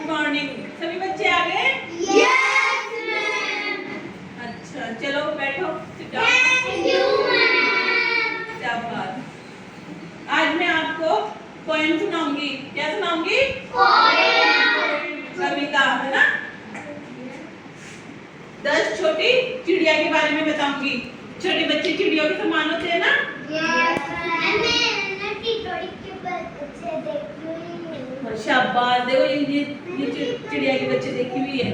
Morning. सभी बच्चे आ गए? Yes ma'am. अच्छा चलो बैठो। Thank you ma'am. शाबाश। आज मैं आपको पोएम सुनाऊंगी। क्या सुनाऊंगी? कविता, है ना। 10 छोटी चिड़िया के बारे में बताऊंगी। छोटे बच्चे चिड़ियों के समान होते हैं ना। शाबाश। देखो ये चिड़िया के बच्चे देखी हुई है।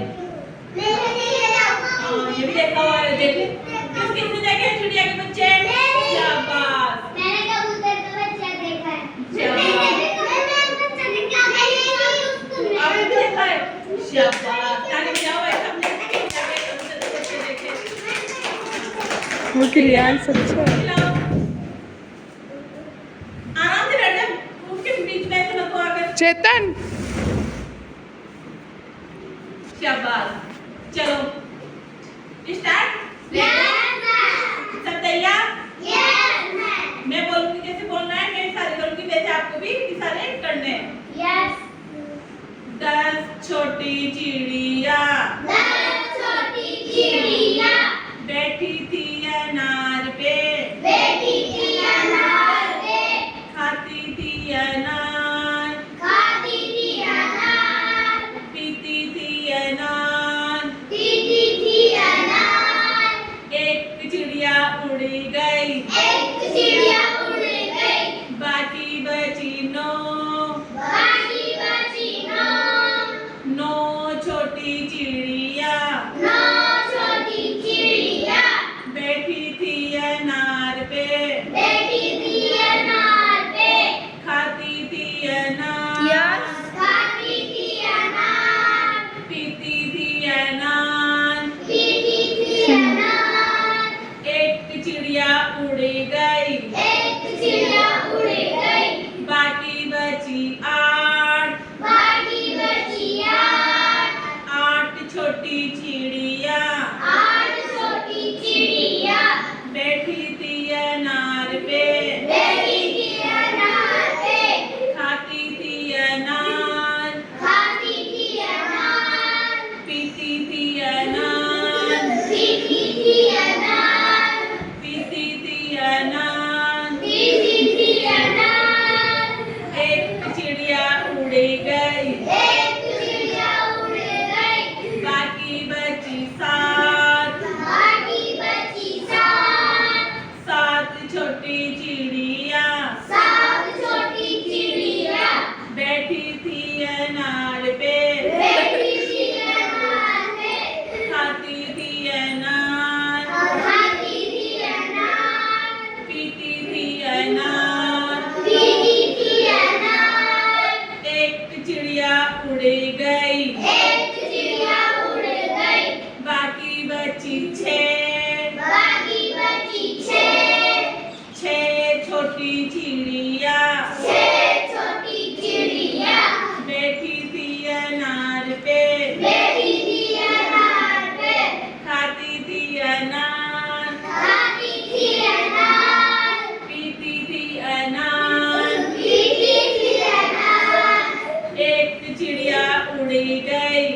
हाँ ये भी देखा हुआ है। देखे किसने देखे हैं चिड़िया के बच्चे? शाबाश। मैंने कबूतर का बच्चा देखा है। आपने भी देखा है? शाबाश। ताली बजाओ ऐसा हमने चिड़िया के बच्चे देखे। वो क्लियर सच्चा आराम से बैठ जा। उनके बीच में ऐसे मत आकर। चेतन शाबाश। चलो स्टार्ट। सब तैयार? मैं बोलूंगी कैसे बोलना है, मैं इशारे करूंगी वैसे आपको भी इशारे करने हैं। 10 छोटी चिड़िया बैठी थी अनार पे, खाती थी अनार, पीती थी अनार। एक चिड़िया उड़ी गई, बाकी बची 9 छोटी चिड़िया बैठी थी अनार पे, खाती थी अनार, पीती थी अनार। एक चिड़िया उड़ी गई, बाकी बची 8 छोटी चिड़िया बैठी थी अनार पे, खाती थी अनार, पीती थी अनार, पीती थी अनार। एक चिड़िया उड़ी गई, बाकी बची 7 छोटी चिड़िया बैठी थी अनार पे, खाती थी अनार, पीती थी अनार। एक चिड़िया उड़ी गई, बाकी बची 6 छोटी चिड़िया बैठी थी अनार पे, खाती थी अनार, पीती थी अनार। एक चिड़िया उड़ी गई,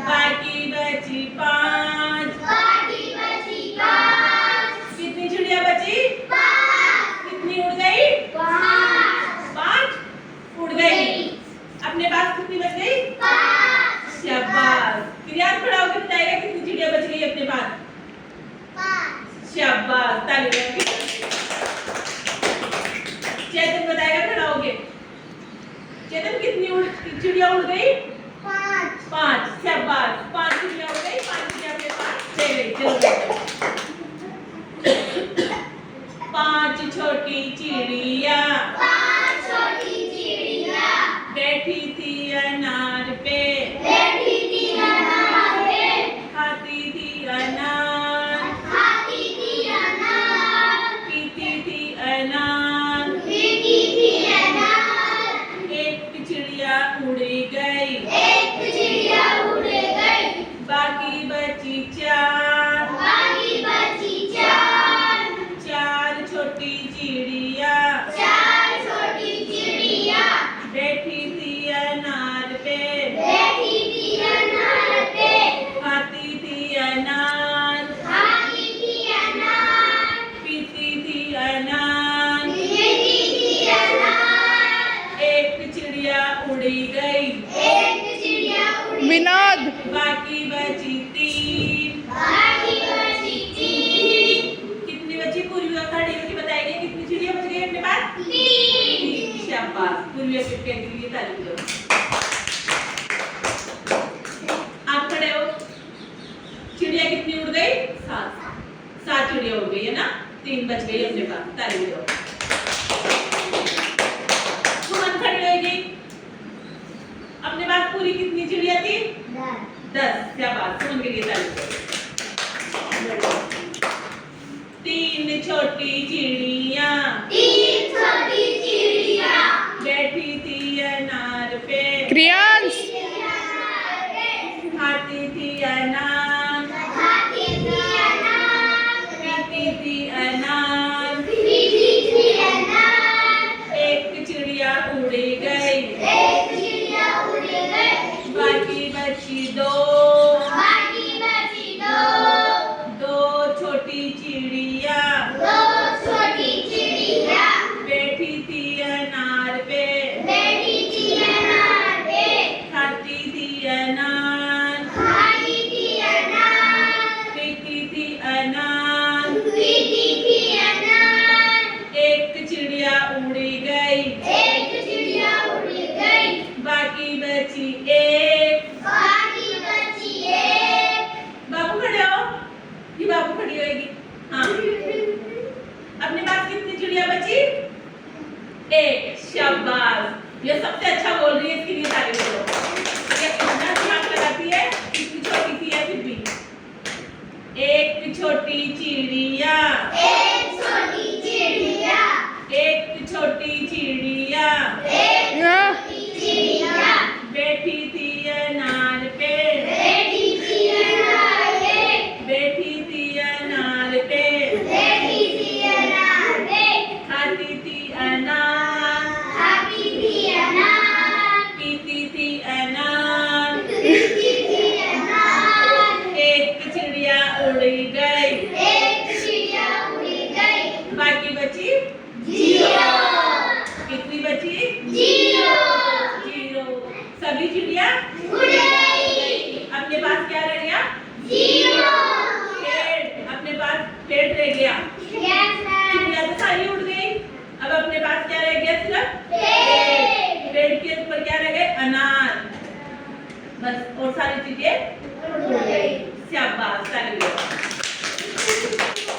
बाकी बची 5। कितनी चिड़िया बची? कितनी उड़ गई? 5 उड़ गई। अपने पास कितनी बच गई? शाबाश। फिर याद खड़ा होकर बताएगा कितनी चिड़िया बच गई अपने पास। शाबाश। ताली बजाओ। चेतन बताएगा खड़ा होके। चेतन कितनी चिड़िया उड़ गई? 5। शाबाश। 5 चिड़िया उड़ गई, 5 चिड़िया अपने पास ले गई। चलो 5 छोटी चिड़िया बैठी थी अनार पे, खाती थी अनार, पीती थी अनार। एक चिड़िया उड़ी गई, बाकी बची 4। चिड़िया उड़ गई है ना, 3 बच गई अपने पास। ताली बजाओ। सुमन खड़ी होगी। अपने पास पूरी कितनी चिड़िया थी? 10। क्या बात, सुमन के लिए ताली बजाओ। 3 छोटी चिड़िया बैठी थी अनार पे, क्रियांश खाती थी अनार, पीती थी अनार। एक चिड़िया उड़ी गई, बाकी बची 2। 2 छोटी चिड़िया बैठी थी अनार पे, खाती थी अनार, पीती थी अनार। एक चिड़िया उड़ी गई, बाकी बची 1। बाबू खड़े हो, ये बाबू खड़ी होगी। हाँ, अपने पास कितनी चिड़िया बची? 1। शाबाश, ये सबसे अच्छा बोल रही है, इसके लिए ताली बजाओ। ये कितना दिमाग लगाती है, कितनी छोटी सी है फिर भी। एक छोटी चिड़िया बैठी थी अनार पे, बैठी थी अनार पे, खाती थी अनार, पीती थी अनार। एक चिड़िया उड़ी गई, बाकी बची 0। कितनी बची? 0। सभी चिड़िया अपने पास क्या रह गया? पेड़। अपने पास पेड़ रह गया। चिड़िया तो सारी उड़ गई, अब अपने पास क्या रह गया? सिर्फ पेड़। पेड़ के ऊपर क्या रह गए? अनार। बस, और सारी चीजें